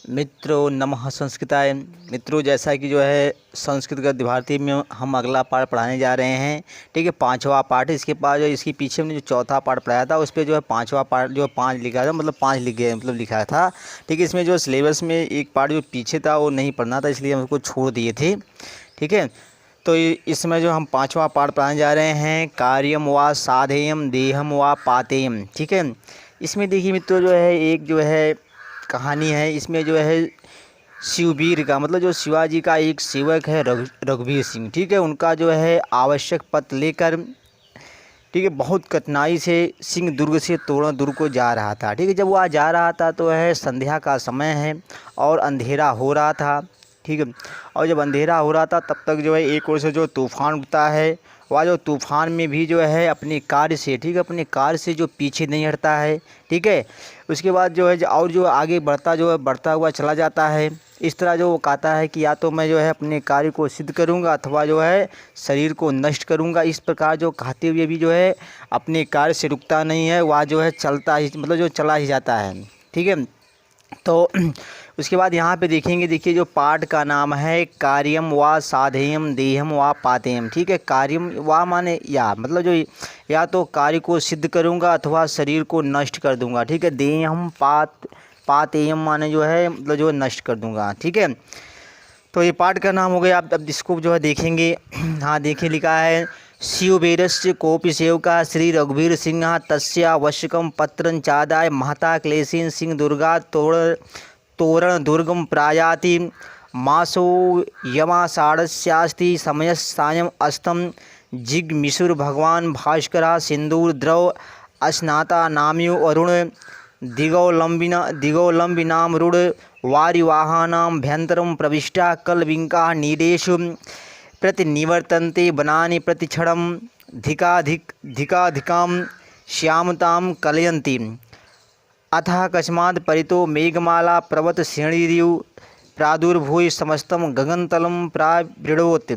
मित्रों नमः संस्कृताय। मित्रों, जैसा कि जो है संस्कृत गद्य भारती में हम अगला पाठ पढ़ाने जा रहे हैं। ठीक है, पांचवा पाठ। इसके बाद जो इसके पीछे हमने जो चौथा पाठ पढ़ाया था उस पर जो है पांचवा पाठ जो 5 लिखा था, मतलब 5 लिख गए, मतलब लिखा था। ठीक है, इसमें जो सिलेबस में एक पाठ जो पीछे था वो नहीं पढ़ना था, इसलिए हम उसको छोड़ दिए थे। ठीक है, तो इसमें जो हम पांचवा पाठ पढ़ाने जा रहे हैं, कार्यम व साधेयम देहम व पातेयम। ठीक है, इसमें देखिए मित्रों, जो है एक जो है कहानी है। इसमें जो है शिवबीर का, मतलब जो शिवाजी का एक सेवक है रघुवीर सिंह। ठीक है, उनका जो है आवश्यक पत्र लेकर, ठीक है, बहुत कठिनाई से सिंह दुर्ग से तोरण दुर्ग को जा रहा था। ठीक है, जब वह जा रहा था तो है संध्या का समय है और अंधेरा हो रहा था। ठीक है, और जब अंधेरा हो रहा था तब तक जो है एक ओर से जो तूफ़ान उठता है, वह जो तूफ़ान में भी जो है अपने कार्य से, ठीक है, अपने कार्य से जो पीछे नहीं हटता है। ठीक है, उसके बाद जो है और जो आगे बढ़ता हुआ चला जाता है। इस तरह जो वो कहता है कि या तो मैं जो है अपने कार्य को सिद्ध करूंगा अथवा जो है शरीर को नष्ट करूंगा। इस प्रकार जो कहते हुए भी जो है अपने कार्य से रुकता नहीं है, वह जो है चलता ही, मतलब जो चला ही जाता है। ठीक है, तो उसके बाद यहाँ पे देखेंगे, देखिए जो पाठ का नाम है कार्यम व साधेयम देहम व पातेयम। ठीक है, कार्यम व माने या, मतलब जो या तो कार्य को सिद्ध करूँगा अथवा शरीर को नष्ट कर दूँगा। ठीक है, देहम पातेयम माने जो है मतलब जो नष्ट कर दूँगा। ठीक है, तो ये पाठ का नाम हो गया। अब इसको जो है देखेंगे। हाँ देखिए, लिखा है शिवबीरस्य कोपि सेवका श्री रघुवीर सिंह तस्यावश्यकं पत्रं चादाय महता क्लेशेन सिंह दुर्गा तोरण दुर्गम प्रायाति मासो यमाषाढ़स्यास्ति समयस्सायम् अस्तम जिग्मिषुर भगवान भास्करा सिंदूर द्रव अस्नाता नाम्यो अरुण दिगौलंबिनाम रूढ़ वारिवाहानां भ्यंतरं प्रविष्टा कलविंका नीरेषु प्रतिनिवर्तन्ते वनानि प्रतिक्षणं धिकाधिकां श्यामतां कलयन्ति अतः कस्मात् परितो मेघमाला पर्वत श्रेणीरिव प्रादुर्भूय समस्तं गगनतलं प्रावृणोत्।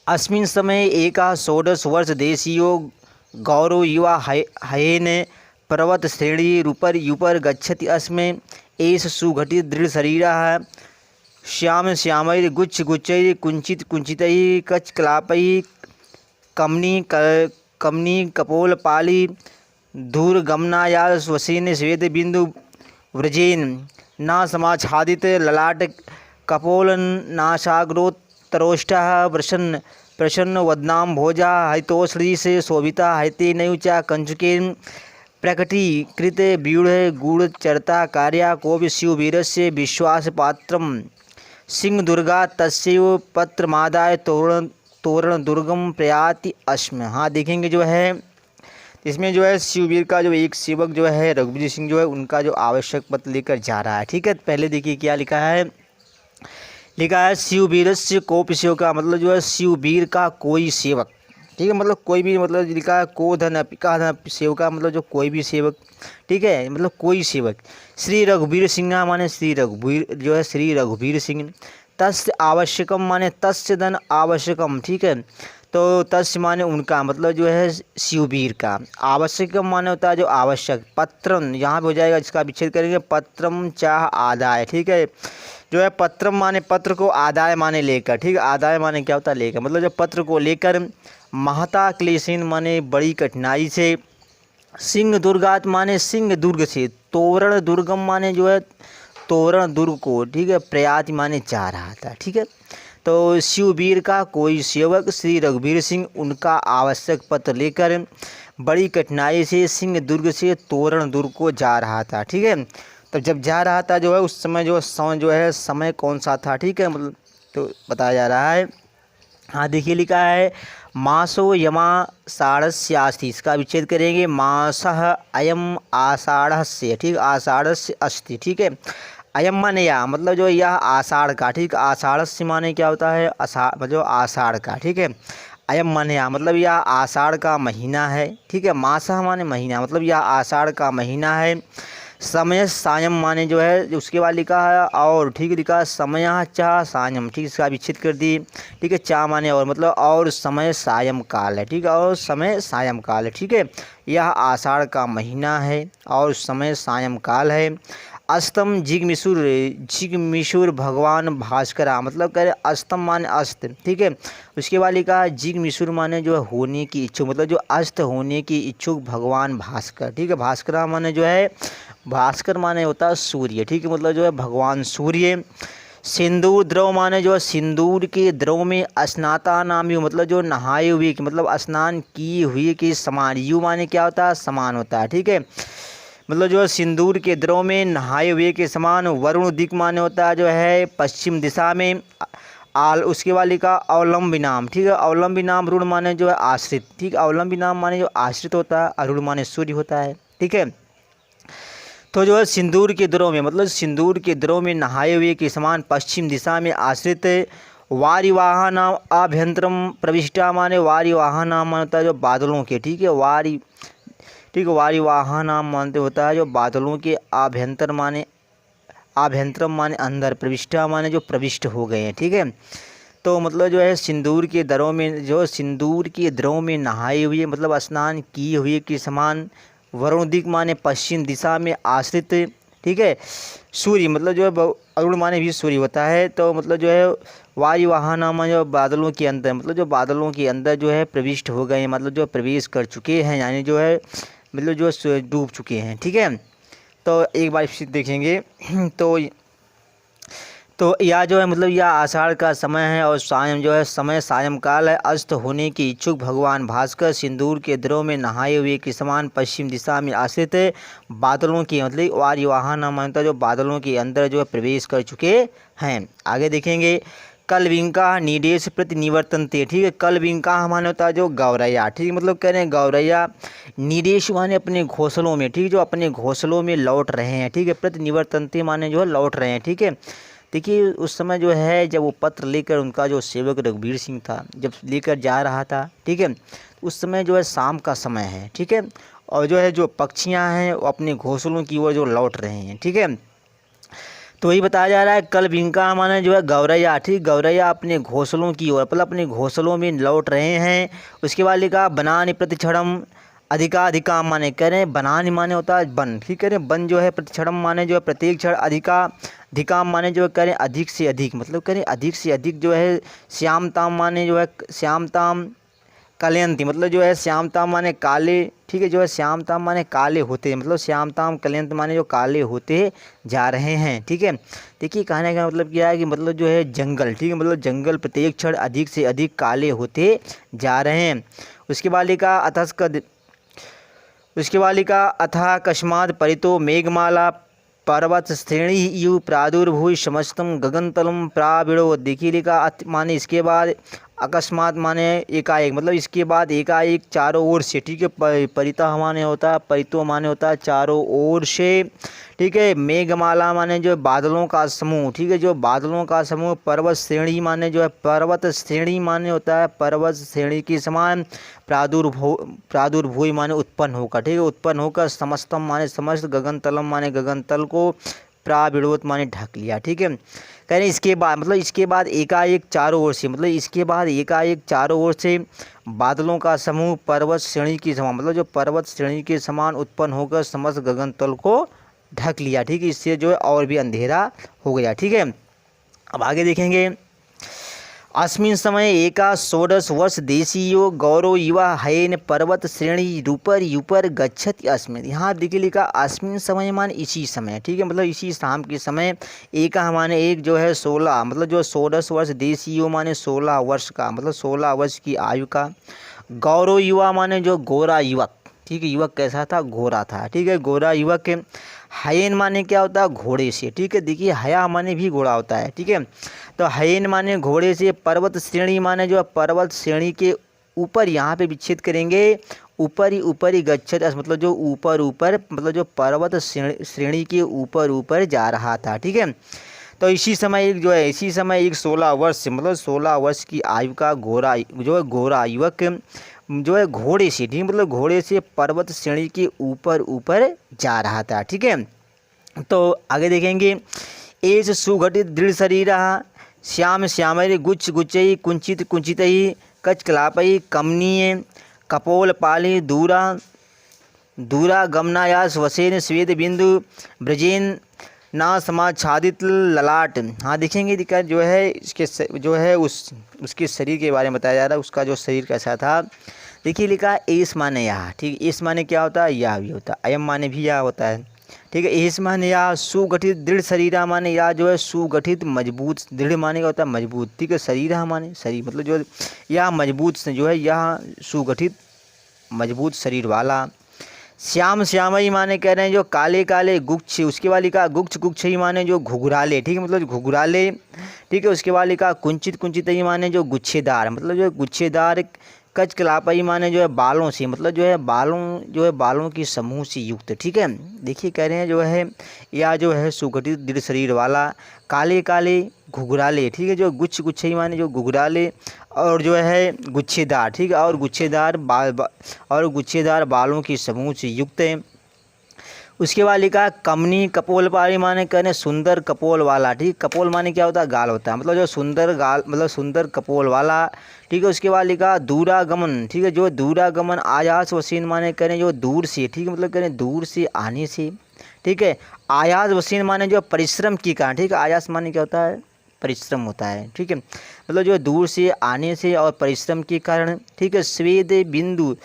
अस्मिन् समये एकः 16 वर्ष देशीयो गौरव युवा हयेन पर्वत श्रेणीरुपर गच्छति। अस्मै एष सुघटित दृढ़ शरीरः श्यामैर्गुच्छगुच्छैः कुञ्चितैः कचकलापैः कमनी कपोलपाली दूरगमनाया स्वसेन श्वेतबिंदु व्रजेन न समाच्छादित ललाट कपोलनाशाग्रोत्तरोष्ठः प्रसन्न वदनां भोजा हरितोषधि से शोभिता हरिते नयुचा कंचुकेन प्रकटीकृत व्यूढ़ गूढ़चरता कार्या कोपि शिववीरस्य विश्वासपात्रं सिंह दुर्गा तस्यैव पत्रमादाय तोरण दुर्गम प्रयाति अस्म। हाँ देखेंगे, जो है इसमें जो है शिववीर का जो एक सेवक जो है रघुवीर सिंह जो है उनका जो आवश्यक पत्र लेकर जा रहा है। ठीक है, पहले देखिए क्या लिखा है। लिखा है शिववीरस्य कोपि सेवका, मतलब जो है शिववीर का कोई सेवक। ठीक है, मतलब कोई भी, मतलब लिखा है को धन का धन सेवका, मतलब जो कोई भी सेवक। ठीक है, मतलब कोई सेवक। श्री रघुवीर सिंह माने श्री रघुवीर, जो है श्री रघुवीर सिंह। तस्य आवश्यकम माने तस्य धन आवश्यकम। ठीक है, तो तस्य माने उनका, मतलब जो है शिववीर का। आवश्यकम माने होता है जो आवश्यक। पत्रम यहाँ पे हो जाएगा, जिसका विच्छेद करेंगे पत्रम चाह आदाय। ठीक है, जो है पत्रम माने पत्र को, आदाय माने लेकर। ठीक है, आदाय माने क्या होता है लेकर, मतलब जो पत्र को लेकर महता क्लेशेन माने बड़ी कठिनाई से, सिंह दुर्गात माने सिंह दुर्ग से, तोरण दुर्गम माने जो है तोरण दुर्ग को। ठीक है, प्रयाति माने जा रहा था। ठीक है, तो शिववीर का कोई सेवक श्री रघुवीर सिंह उनका आवश्यक पत्र लेकर बड़ी कठिनाई से सिंह दुर्ग से तोरण दुर्ग को जा रहा था। ठीक है, तब जब जा रहा था जो है उस समय जो है समय कौन सा था। ठीक है, मतलब तो बताया जा रहा है। हाँ देखिए, लिखा है मासो यमाषाढ़स्यास्ति, इसका विच्छेद करेंगे मासः अयम आषाढ़स्य। ठीक, आषाढ़स्य अस्ति। ठीक है, अयम माने या, मतलब जो यह आषाढ़ का। ठीक, आषाढ़स्य माने क्या होता है आषाढ़, मतलब आषाढ़ का। ठीक है, अयम माने या, मतलब यह आषाढ़ का महीना है। ठीक है, मासः माने महीना, मतलब यह आषाढ़ का महीना है। समय सायम माने जो है उसके बाद लिखा है और। ठीक है, लिखा है समय चा सायम। ठीक, इसका विच्छेद कर दी। ठीक है, चा माने और, मतलब और समय सायं काल है। ठीक है, और समय सायं काल है। ठीक है, यह आषाढ़ का महीना है और समय सायं काल है। अस्तम जिगमिशुर भगवान भास्करा, मतलब कह रहे अस्तम माने अस्त, ठीक है। उसके बाद लिखा जिगमिशुर माने जो है होने की इच्छुक, मतलब जो अस्त होने की इच्छुक भगवान भास्कर, ठीक है। भास्करा माने जो है, भास्कर माने होता है सूर्य, ठीक है, मतलब जो है भगवान सूर्य। सिंदूर द्रव माने जो है सिंदूर के द्रव में स्नाता नाम यु, मतलब जो नहाए हुए की, मतलब स्नान किए हुए के समान, यु माने क्या होता है, समान होता है, ठीक है। मतलब जो है सिंदूर के द्रव में नहाए हुए के समान। वरुण दिक माने होता है जो है पश्चिम दिशा में। उसके बाद लिखा अवलंबी नाम, ठीक है। अवलंबी नाम रुण माने जो है आश्रित, ठीक है। अवलंबी नाम माने जो आश्रित होता है, अरुण माने सूर्य होता है, ठीक है। तो जो है सिंदूर के द्रव में, मतलब सिंदूर के द्रव में नहाए हुए के समान पश्चिम दिशा में आश्रित। वारिवाहा नाम आभ्यंतरम प्रविष्टा माने वारिवाहा नाम मानता है जो बादलों के, ठीक है। ठीक है, वारिवाहा नाम मानते होता है जो बादलों के। आभ्यंतर माने आभ्यंतरम माने अंदर, प्रविष्टा माने जो प्रविष्ट हो गए हैं, ठीक है। तो मतलब जो है सिंदूर के द्रव में, जो सिंदूर के द्रव में नहाए हुए, मतलब स्नान किए हुए के समान। वरुण दिक माने पश्चिम दिशा में आश्रित, ठीक है। सूर्य मतलब जो है अरुण माने भी सूर्य होता है। तो मतलब जो है वायुवाहना माने जो बादलों के अंदर, मतलब जो बादलों के अंदर जो है प्रविष्ट हो गए, मतलब जो प्रवेश कर चुके हैं, यानी जो है मतलब जो डूब चुके हैं, ठीक है। तो एक बार फिर देखेंगे तो यह जो है मतलब यह आषाढ़ का समय है और सायं जो है समय सायंकाल है। अस्त होने की इच्छुक भगवान भास्कर सिंदूर के द्रव में नहाए हुए के समान पश्चिम दिशा में आश्रित बादलों के, मतलब वारिवाहन नाम मानता जो बादलों के अंदर जो है प्रवेश कर चुके हैं। आगे देखेंगे कलविंका निदेश प्रति निवर्तनते, ठीक है। कलविंका माने होता है जो गौरैया, ठीक है, मतलब कह रहे हैं गौरैया। निदेश माने अपने घोंसलों में, ठीक है, जो अपने घोंसलों में लौट रहे हैं, ठीक है। प्रति निवर्तनते माने जो है लौट रहे हैं, ठीक है। देखिए उस समय जो है जब वो पत्र लेकर उनका जो सेवक रघुवीर सिंह था जब लेकर जा रहा था, ठीक है, उस समय जो है शाम का समय है, ठीक है। और जो है जो पक्षियां हैं वो अपने घोंसलों की ओर जो लौट रहे हैं, ठीक है। तो वही बताया जा रहा है कलविंका माने जो है गौरैया, ठीक, गौरैया अपने घोंसलों की ओर, मतलब अपने घोंसलों में लौट रहे हैं। उसके बाद लिखा बनानि प्रतिक्षणम अधिका माने कह रहे हैं बनानि माने होता है वन, ठीक कह रहे हैं वन जो है प्रतिक्षणम माने जो है प्रत्येक क्षण अधिकाम माने जो है कह रहे हैं अधिक से अधिक, मतलब कह रहे हैं अधिक से अधिक जो है। श्यामताम माने जो है श्यामताम कलयंती, मतलब जो है श्यामताम माने काले, ठीक है, जो है श्यामताम माने काले होते हैं, मतलब श्यामताम कलयंत माने जो काले होते जा रहे हैं, ठीक है। देखिए कहने का मतलब क्या है कि मतलब जो है जंगल, ठीक है, मतलब जंगल प्रत्येक क्षण अधिक से अधिक काले होते जा रहे हैं। उसके बाद लिखा अथा कस्मात् परितो मेघमाला पर्वत श्रेणी यु प्रादुर्भूय समस्तम गगनतलम प्राविड़ो, देखिए लिखा माने इसके बाद अकस्मात माने एकाएक, मतलब इसके बाद एकाएक चारों ओर से, ठीक है। परिता माने होता है, परितो माने होता है चारों ओर से, ठीक है। मेघमाला माने जो बादलों का समूह, ठीक है, जो बादलों का समूह। पर्वत श्रेणी माने जो है पर्वत श्रेणी माने होता है पर्वत श्रेणी के समान। प्रादुर्भूय माने उत्पन्न होकर, ठीक है, उत्पन्न होकर। समस्तम माने समस्त। गगनतलम माने गगनतल को। प्राविड़ोत माने ढक लिया, ठीक है। कह रहे इसके बाद, मतलब इसके बाद एकाएक चारों ओर से, मतलब इसके बाद एकाएक चारों ओर से बादलों का समूह पर्वत श्रेणी के समान, मतलब जो पर्वत श्रेणी के समान उत्पन्न होकर समस्त गगनतल को ढक लिया, ठीक है। इससे जो है और भी अंधेरा हो गया, ठीक है। अब आगे देखेंगे अस्मिन् समय एका षोडश वर्ष देशीयो गौरव युवा हयन पर्वत श्रेणी रूपर युपर गच्छति अस्मिन्, यहाँ देखिए लिखा अस्मिन् समय मान इसी समय, ठीक है, मतलब इसी शाम के समय। एक माने एक जो है 16, मतलब जो 16 वर्ष देशीयो माने 16 वर्ष का, मतलब 16 वर्ष की आयु का। गौरव युवा माने जो गोरा युवक, ठीक है, युवक कैसा था, गोरा था, ठीक है, गोरा युवक। हयन माने क्या होता है, घोड़े से, ठीक है। देखिए हया माने भी घोड़ा होता है, ठीक है। तो हयन माने घोड़े से। पर्वत श्रेणी माने जो पर्वत श्रेणी के ऊपर, यहाँ पे विच्छेद करेंगे ऊपर ही गच्छत, मतलब जो ऊपर मतलब जो पर्वत श्रेणी के ऊपर जा रहा था, ठीक है। तो इसी समय एक जो है इसी समय एक 16 वर्ष, मतलब 16 वर्ष की आयु का गोरा जो है गोरा युवक जो है घोड़े से, ठीक, मतलब घोड़े से पर्वत श्रेणी के ऊपर जा रहा था, ठीक है। तो आगे देखेंगे एस सुघटित दृढ़ शरीरा श्यामैर गुच्छ कुंचितैः कचकलापैः कमनीय कपोलपालि दूरा गमनायास वसेन स्वेद बिंदु ब्रजेन ना समाच्छादित ललाट। हाँ देखेंगे दिक्कत जो है इसके जो है उसके शरीर के बारे में बताया जा रहा है, उसका जो शरीर कैसा था। देखिए लिखा है एस माने यह, ठीक है, एस माने क्या होता है, यह भी होता है, अयम माने भी यह होता है, ठीक है। एस माने या सुगठित दृढ़ शरीरा माने या जो है सुगठित मजबूत, दृढ़ माने का होता है मजबूत, ठीक है। शरीरा माने शरीर मतलब जो यह मजबूत से जो है यह सुगठित मजबूत शरीर वाला। श्याम श्यामई माने कह रहे हैं जो काले काले गुच्छ, उसके बाद लिखा गुच्छ गुच्छ ही माने जो घुघराले, ठीक है, मतलब जो घुघराले, ठीक है। उसके बाद लिखा कुंचित कुंचित ही माने जो गुच्छेदार, मतलब जो गुच्छेदार। कच कलापई माने जो है बालों से, मतलब जो है बालों की समूह से युक्त, ठीक है। देखिए कह रहे हैं जो है या जो है सुगठित दृढ़ शरीर वाला, काले काले घुघराले, ठीक है, जो गुच्छ गुच्छ ही माने जो घुघराले, और जो है गुच्छेदार, ठीक है, और गुच्छेदार बालों की समूह से युक्त है। उसके बाद लिखा कमनी कपोल पारी माने कहने सुंदर कपोल वाला, ठीक। कपोल माने क्या होता है, गाल होता है, मतलब जो सुंदर गाल मतलब सुंदर कपोल वाला, ठीक है। उसके बाद लिखा दूरागमन, ठीक है, जो दूरागमन आयास वसीन माने करें जो दूर से, ठीक है, मतलब करें दूर से आने से, ठीक है। आयास वसीन माने जो परिश्रम की कारण, ठीक है, आयास माने क्या होता है, परिश्रम होता है, ठीक है, मतलब जो दूर से आने से और परिश्रम के कारण, ठीक है। स्वेद बिंदु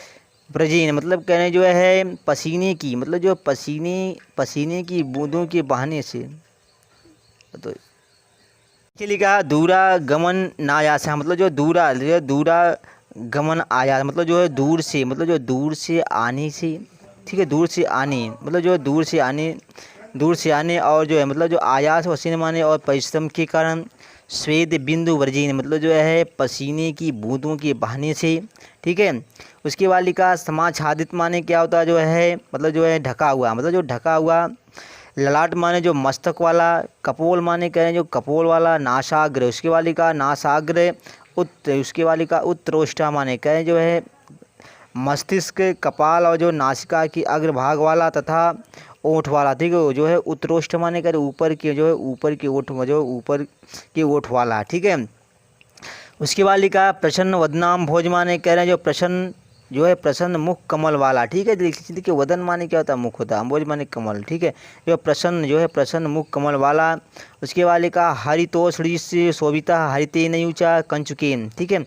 ब्रजीन मतलब कह रहे हैं जो है पसीने की, मतलब जो पसीने की बूंदों के बहाने से, तो इसके लिखा दूरा गमन नायासा, मतलब जो दूरा गमन आया, मतलब जो है दूर से, मतलब जो दूर से आने से, ठीक है, दूर से आने, मतलब जो दूर से आने और जो है मतलब जो आयास वसीन माने और परिश्रम के कारण, स्वेद बिंदु वर्जीन मतलब जो है पसीने की बूंदों के बहाने से, ठीक है। उसके बाद लिखा समाच्छादित माने क्या होता है जो है, मतलब जो है ढका हुआ, मतलब जो ढका हुआ। ललाट माने जो मस्तक वाला, कपोल माने कह रहे हैं जो कपोल वाला। नासाग्र, उसके बाद लिखा नासाग्र उसके बाद लिखा उत्तरोष्ठा माने कह रहे हैं जो है मस्तिष्क, कपाल और जो नासिका की अग्रभाग वाला तथा ओठ वाला, ठीक है, जो है उत्तरोष्ठ माने कर ऊपर के जो है ऊपर की ओठ, जो ऊपर की ओठ वाला, ठीक है। उसके बाद लिखा प्रसन्न वदनाम भोज माने कह रहे हैं जो प्रसन्न जो है प्रसन्न मुख कमल वाला, ठीक है। देखिए वदन माने क्या होता है, मुख होता है, भोज माने कमल, ठीक है, जो प्रसन्न मुख कमल वाला। उसके बाद लिखा हरितोषड़ी से शोभिता हरिते नयुचा कंचुकेन, ठीक है।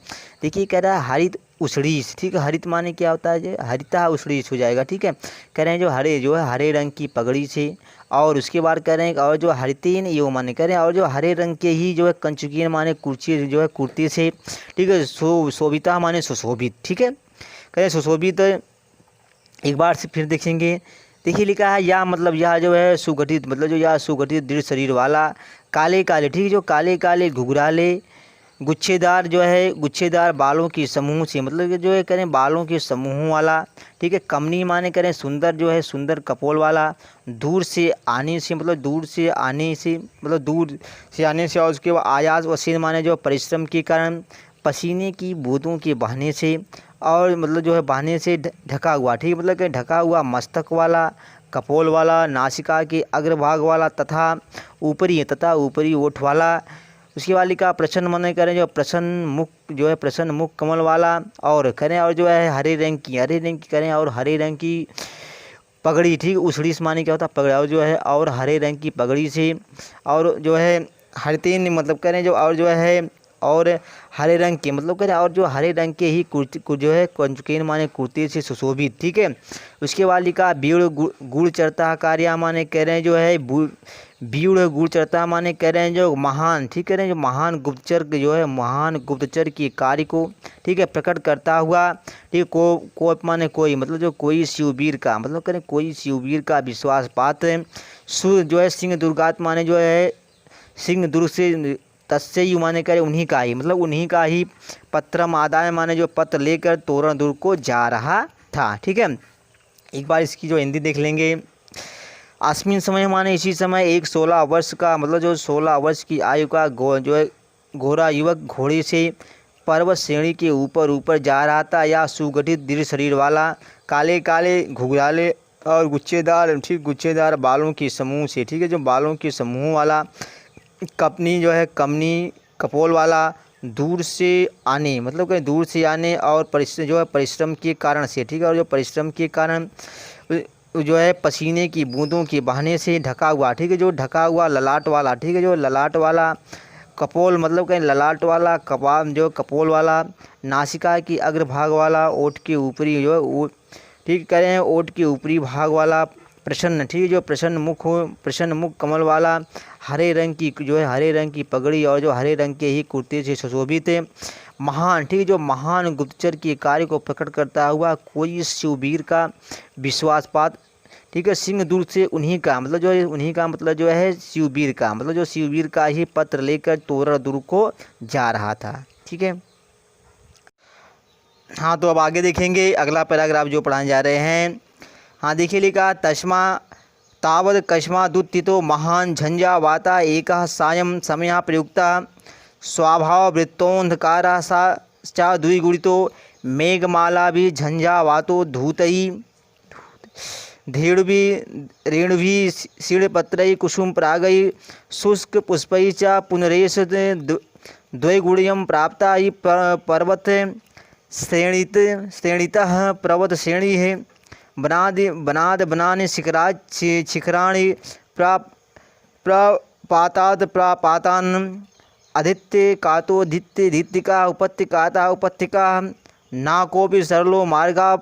देखिए कह रहा है हरित उषड़ीस, ठीक है, हरित माने क्या होता है जो हरिता उषड़ीस हो जाएगा, ठीक है। कह रहे हैं जो है हरे रंग की पगड़ी से, और उसके बाद कह रहे हैं और जो हरितेन यो माने कह रहे हैं और जो हरे रंग के ही जो है कंचुकीन माने कुर्सी जो है कुर्ती से, ठीक है। शोभिता माने सुशोभित, ठीक है, कह रहे हैं सुशोभित। एक बार से फिर देखेंगे, देखिए लिखा है या मतलब यह जो है सुगठित, मतलब जो यह सुगठित दृढ़ शरीर वाला, काले काले, ठीक है, जो काले काले घुघराले गुच्छेदार जो है गुच्छेदार बालों की समूह से, मतलब कि जो है करें बालों के समूह वाला, ठीक है। कमनी माने करें सुंदर जो है सुंदर कपोल वाला। दूर से आने से मतलब दूर से आने से और उसके बाद आयास वसीन माने जो परिश्रम के कारण, पसीने की बूंदों के बहाने से, और मतलब जो है बहाने से ढका हुआ, ठीक है, मतलब कि ढका हुआ मस्तक वाला, कपोल वाला, नासिका के अग्रभाग वाला तथा ऊपरी ओठ वाला। उसके बाद लिखा प्रसन्न माने करें जो प्रसन्न मुख कमल वाला, और करें और जो है हरे रंग की करें और हरे रंग की पगड़ी, ठीक, उछड़ी से माने क्या होता है पगड़ी, और जो है और हरे रंग की पगड़ी से, और जो है हरतेन मतलब करें जो और जो है और हरे रंग के मतलब करें और जो हरे रंग के ही कुर्ती जो है कंचुकेन माने कुर्ती से सुशोभित, ठीक है। उसके बाद लिखा बीड़ गुड़ चरता कार्या माने कह रहे हैं जो है बीड़ गुड़ चरता माने कह रहे हैं जो महान, ठीक कह रहे हैं जो महान गुप्तचर के कार्य को, ठीक है, प्रकट करता हुआ, ठीक। को माने कोई मतलब जो कोई शिववीर का मतलब करें कोई शिववीर का विश्वास पात्र। सूर्य जो है सिंह दुर्गात माने जो है सिंह दुर्ग से, तस्यु माने करे उन्हीं का ही, मतलब उन्हीं का ही। पत्रम आदाय माने जो पत्र लेकर तोरण दुर्ग को जा रहा था, ठीक है। एक बार इसकी जो हिंदी देख लेंगे। आसमीन समय माने इसी समय एक 16 वर्ष का मतलब जो 16 वर्ष की आयु का जो है घोड़ा युवक घोड़े से पर्वत श्रेणी के ऊपर जा रहा था, या सुगठित दृढ़ शरीर वाला, काले काले घुघराले और गुच्छेदार बालों के समूह से, ठीक है, जो बालों के समूह वाला। कमनी कपोल वाला, दूर से आने मतलब कहीं दूर से आने और परिश्रम के कारण से, ठीक है, और जो परिश्रम के कारण जो है पसीने की बूंदों के बहने से ढका हुआ, ठीक है, जो ढका हुआ ललाट वाला, ठीक है, जो ललाट वाला कपोल मतलब कहीं ललाट वाला कपाल, जो कपोल वाला, नासिका की अग्रभाग वाला, ओठ के ऊपरी जो है ठीक करें, ओठ के ऊपरी भाग वाला प्रसन्न, ठीक है, जो प्रसन्न मुख हो, प्रसन्न मुख कमल वाला, हरे रंग की जो है हरे रंग की पगड़ी और जो हरे रंग के ही कुर्ते से सुशोभित है, महान, ठीक है, जो महान गुप्तचर के कार्य को प्रकट करता हुआ कोई शिववीर का विश्वासपात, ठीक है, सिंह दूर से उन्हीं का मतलब जो है उन्हीं का मतलब जो है शिववीर का मतलब जो शिववीर का ही पत्र लेकर तोरण दुर्ग को जा रहा था, ठीक है। हाँ, तो अब आगे देखेंगे अगला पैराग्राफ जो पढ़ाने जा रहे हैं। हाँ, देखिए लिखा तस्मा तावद कस्मादुत्थितो महान झंझावाता एकः सायं समयः प्रयुक्ता स्वभाववृत्तोऽन्धकारः सा च द्विगुणितो मेघमालाभिः झंझावातो धूतैः रेणुभिः शीलपत्रैः कुसुमपरागैः शुष्कपुष्पैः च पुनरेष द्वैगुण्यं प्राप्ता हि पर्वत श्रेणितः पर्वत श्रेणी है बनानि शिखराणि प्रपातान् आदित्य कातोदित्तिका उपत्यका न कोऽपि सरलो मार्गः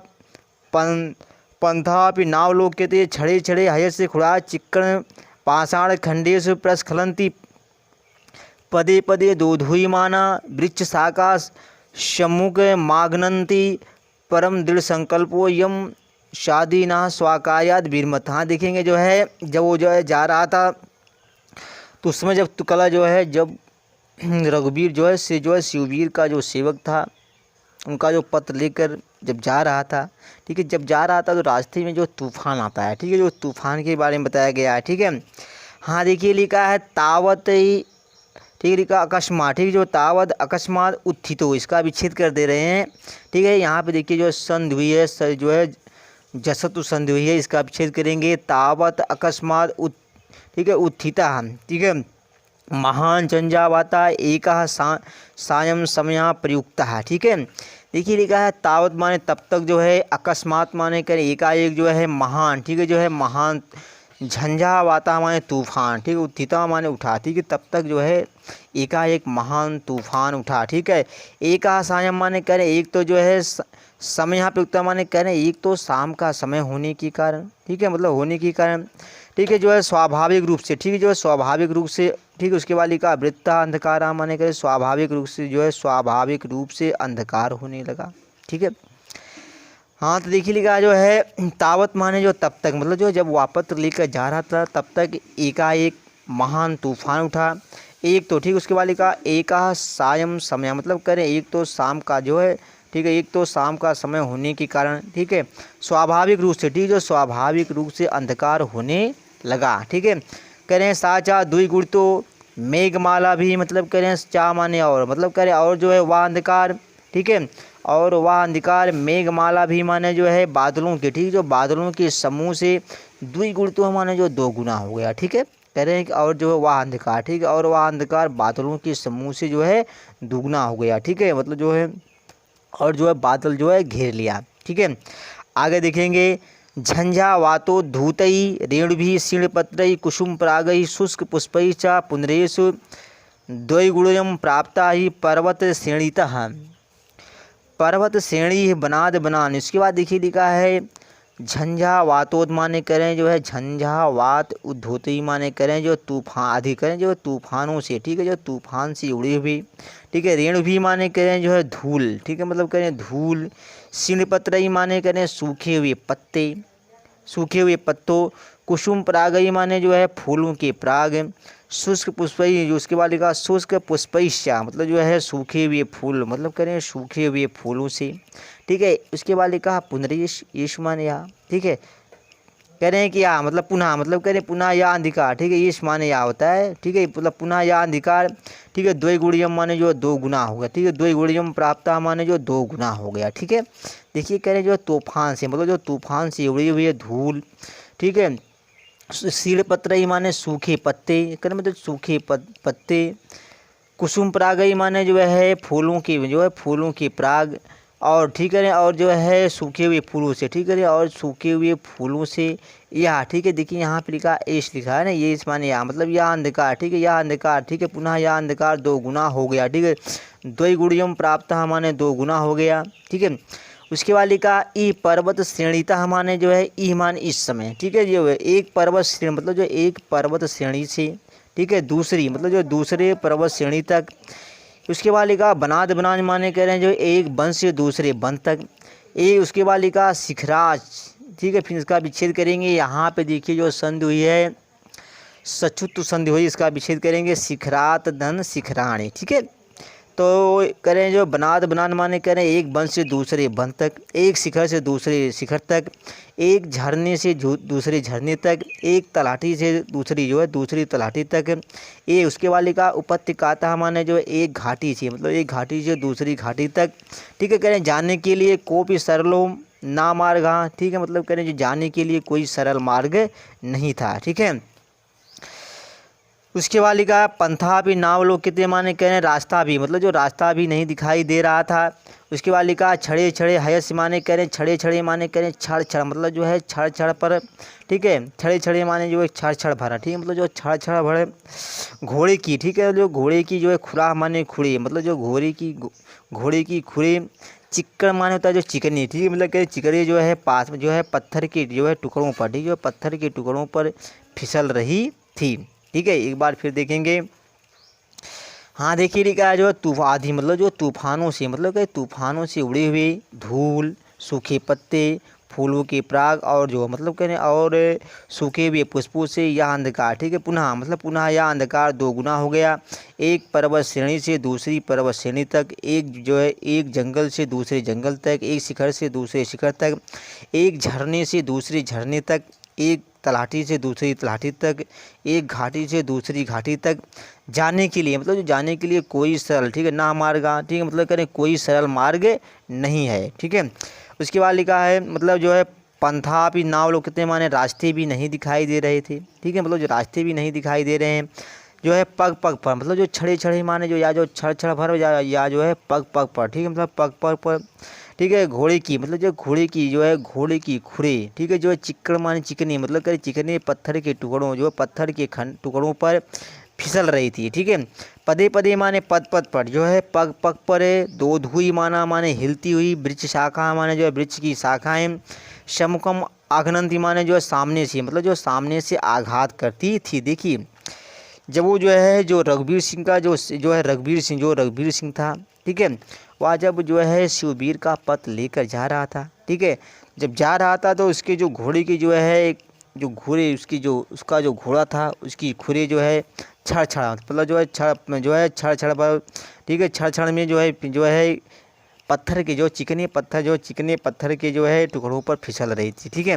पंथापि नावलोक्यते छड़े छड़े हयस्य खुड़ा चिक्कण पाषाणखण्डेषु प्रस्खलन्ति पदे पदे दोधूयमाना वृक्षशाखा सम्मुखमाघ्नन्ति परम दृढ़ संकल्पो यम शादीना स्वाकायाद वीरमत। हाँ, देखेंगे जो है जब वो जो है जा रहा था तो उसमें जब तुकला जो है जब रघुवीर जो है से जो है शिववीर का जो सेवक था उनका जो पत्र लेकर जब जा रहा था, ठीक है, जब जा रहा था तो रास्ते में जो तूफान आता है, ठीक है, जो तूफान के बारे में बताया गया है, ठीक है। हाँ, देखिए लिखा है तावत ही, ठीक है, लिखा अकस्मात, ठीक है, जो तावत अकस्मात उत्थितो इसका विच्छेद कर दे रहे हैं, ठीक है। यहाँ पे देखिए जो संधि हुई है जो है जसतु संधि हुई है इसका विच्छेद करेंगे तावत अकस्मात ठीक है उत्थिता, ठीक है, महान झंझावाता एकः सायं समयः प्रयुक्तः, ठीक है। देखिए लिखा है तावत माने तब तक जो है, अकस्मात माने कर एकाएक जो है, महान, ठीक है, जो है महान, झंझावाता माने तूफान, ठीक है, उत्थिता माने उठा, ठीक है, तब तक जो है एकाएक महान तूफान उठा, ठीक है। एकः सायं माने करें एक तो जो है समय यहाँ प्रयुक्ता माने करें एक तो शाम का समय होने के कारण, ठीक है, मतलब होने के कारण, ठीक है, जो है स्वाभाविक रूप से, ठीक है, जो है स्वाभाविक रूप से, ठीक है, उसके बाद लिखा वृत्ता अंधकारा माने करें स्वाभाविक रूप से जो है स्वाभाविक रूप से अंधकार होने लगा, ठीक है। हाँ, तो देखिए लिखा जो है तावत माने जो तब तक मतलब जो जब वह पत्र लेकर जा रहा था तब तक एकाएक महान तूफान उठा, एक तो, ठीक, उसके बाद लिखा एका सायं समय मतलब करें एक तो शाम का जो है, ठीक है, एक तो शाम का समय होने के कारण, ठीक है, स्वाभाविक रूप से, ठीक है, जो स्वाभाविक रूप से अंधकार होने लगा, ठीक है। करें साचा द्विगुण तो मेघमाला भी मतलब करें चा माने और मतलब करें और जो है वह अंधकार, ठीक है, और वह अंधकार मेघमाला भी माने जो है बादलों के, ठीक, जो बादलों के समूह से द्विगुण तो माने जो दो गुना हो गया, ठीक है, कह रहे हैं कि और जो है वह अंधकार, ठीक है, और वह अंधकार बादलों के समूह से जो है दुगना हो गया, ठीक है, मतलब जो है और जो है बादल जो है घेर लिया, ठीक है। आगे देखेंगे झंझावातो धूतई रेणुभिः शीलपत्रैः कुसुमपरागैः शुष्कपुष्पैः च पुनरेषु द्वैगुण्यं प्राप्ता ही पर्वत श्रेणीतः पर्वत श्रेणी बनान। इसके बाद देखिए लिखा है झंझावातोद माने करें जो है झंझावात उद्धोती माने करें जो तूफान आदि करें जो तूफानों से, ठीक है, जो तूफान से उड़ी हुई, ठीक है। रेणु भी माने करें जो है धूल, ठीक है, मतलब करें धूल। शीलपत्रई माने करें सूखे हुए पत्ते, सूखे हुए पत्तों। कुसुम परागई माने जो है फूलों के पराग। शुष्क पुष्पई जो उसके बाद लिखा शुष्क पुष्पैश्या मतलब जो है सूखे हुए फूल, मतलब करें सूखे हुए फूलों से, ठीक है। उसके बाद लिखा पुनरेश यश माने या, ठीक है, कह रहे हैं कि या मतलब पुनः, मतलब कह रहे हैं पुनः या अंधिकार, ठीक है, यश माने या होता है, ठीक है, मतलब पुनः या अंधिकार, ठीक है। द्वैगुण्यम माने जो दो गुना हो गया, ठीक है, द्वैगुण्यम प्राप्त माने जो दो गुना हो गया, ठीक है। देखिए कह रहे हैं जो तूफान से मतलब जो तूफान से उड़ी हुई है धूल, ठीक है। शीलपत्रई माने सूखे पत्ते, कर मतलब सूखे पत्ते। कुसुम परागई माने जो है फूलों के जो है फूलों के पराग। और ठीक है, और जो है सूखे हुए फूलों से, ठीक है, और सूखे हुए फूलों से यह, ठीक है, देखिए यहाँ पे लिखा एश लिखा है ना, ये इस माने यहाँ मतलब यह अंधकार, ठीक है, यह अंधकार, ठीक है, पुनः यह अंधकार दो गुना हो गया, ठीक है, द्विगुणियम प्राप्त माने दो गुना हो गया, ठीक है। उसके बाद लिखा ई पर्वत श्रेणीता माने जो है ई मान इस समय, ठीक है, जो एक पर्वत श्रेणी मतलब जो एक पर्वत श्रेणी से, ठीक है, दूसरी मतलब जो दूसरे पर्वत श्रेणी तक। उसके बाद लिखा बनाद बनाज माने कह रहे हैं जो एक वन से दूसरे वन तक। उसके बाद लिखा शिखराज, ठीक है, फिर इसका विच्छेद करेंगे। यहाँ पे देखिए जो संधि हुई है सचुत संधि हुई, इसका विच्छेद करेंगे शिखरात धन शिखराणी, ठीक है। तो करें जो बनाद बनान माने करें एक वन से दूसरे वन तक, एक शिखर से दूसरे शिखर तक, एक झरने से दूसरे झरने तक, एक तलाठी से दूसरी जो है दूसरी तलाठी तक। उसके बाद लिखा उपत्यकाता माने जो है एक घाटी से मतलब एक घाटी से दूसरी घाटी तक, ठीक है। करें जाने के लिए कोई सरलो ना मार्ग, हाँ ठीक है, मतलब करें जो जाने के लिए कोई सरल मार्ग नहीं था, ठीक है। उसके बाद लिखा पंथा भी नावलोकिते माने कह रहे हैं रास्ता भी मतलब जो रास्ता भी नहीं दिखाई दे रहा था। उसके बाद लिखा छड़े छड़े हयस माने कह रहे हैं छड़े छड़े माने कह रहे हैं छड़ छड़ मतलब जो है छड़ छड़ पर, ठीक है, छड़े छड़े माने जो है छड़ छड़ भरा, ठीक है, मतलब जो छड़ छड़ भरे घोड़े की, ठीक है, जो घोड़े की जो है खुरा माने खुड़े मतलब जो घोड़े की खुरे। चिक्कड़ माने होता है जो चिकनी, ठीक है, मतलब कि चिकड़े जो है पास में जो है पत्थर के जो है टुकड़ों पर, ठीक है, पत्थर के टुकड़ों पर फिसल रही थी, ठीक है। एक बार फिर देखेंगे। हाँ देखिए लिखा है जो तूफानी मतलब जो तूफानों से मतलब कि तूफानों से उड़े हुए धूल, सूखे पत्ते, फूलों के पराग और जो मतलब करें और सूखे हुए पुष्पों से यह अंधकार, ठीक है, पुनः मतलब पुनः यह अंधकार दो गुना हो गया। एक पर्वत श्रेणी से दूसरी पर्वत श्रेणी तक, एक जो है एक जंगल से दूसरे जंगल तक, एक शिखर से दूसरे शिखर तक, एक झरने से दूसरे झरने तक, एक तलाठी से दूसरी तलाठी तक, एक घाटी से दूसरी घाटी तक। जाने के लिए मतलब जो जाने के लिए कोई सरल, ठीक है, ना मार्ग, ठीक है, मतलब करें कोई सरल मार्ग नहीं है, ठीक है। उसके बाद लिखा है मतलब जो है पंथा भी नावलोकिते माने रास्ते भी नहीं दिखाई दे रहे थे, ठीक है, मतलब जो रास्ते भी नहीं दिखाई दे रहे हैं। जो है पग पग पर मतलब जो छड़े छड़े माने जो या जो छड़ छड़ भर या जो है पग पग पर, ठीक है, मतलब पग पग पर, ठीक है। घोड़े की मतलब जो घोड़े की जो है घोड़े की खुरे, ठीक है, जो है चिक्कड़ माने चिकनी मतलब करे चिकने पत्थर के टुकड़ों जो पत्थर के टुकड़ों पर फिसल रही थी, ठीक है। पदे पदे माने पद पद पर जो है पग पग पर। दो धुई माने हिलती हुई। वृक्ष शाखा माने जो है वृक्ष की शाखाएं। शमुकम आघनंती माने जो है सामने से मतलब जो सामने से आघात करती थी। देखिए जब वो जो है जो रघुवीर सिंह का जो है रघुवीर सिंह था, ठीक है, वह जब जो है शिवबीर का पथ लेकर जा रहा था, ठीक है, जब जा रहा था तो उसके जो घोड़े की जो है जो घोड़े उसका जो घोड़ा था उसकी खुरे जो है छड़ छड़ मतलब जो है छड़ छड़ पर, ठीक है, छड़ छड़ में जो है पत्थर के जो चिकने पत्थर के जो है टुकड़ों पर फिसल रही थी, ठीक है।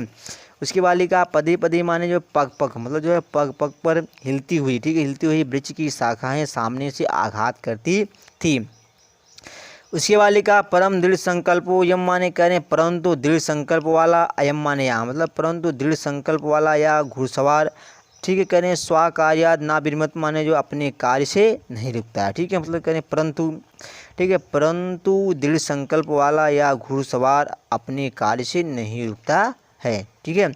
उसके बाद लिखा पदे पदे माने जो पग पग मतलब जो है पग पग पर हिलती हुई, ठीक है, हिलती हुई वृक्ष की शाखाएं सामने से आघात करती थी। उसके बाद लिखा परम दृढ़ संकल्पो यम माने कह रहे हैं परंतु दृढ़ संकल्प वाला, अयम माने यहाँ मतलब परंतु दृढ़ संकल्प वाला या घुड़सवार, ठीक है, कह रहे हैं स्वाकार्याद ना विरमत माने जो अपने कार्य से नहीं रुकता है, ठीक है, मतलब कह रहे हैं परंतु, ठीक है, परंतु दृढ़ संकल्प वाला या घुड़सवार अपने कार्य से नहीं रुकता है, ठीक है।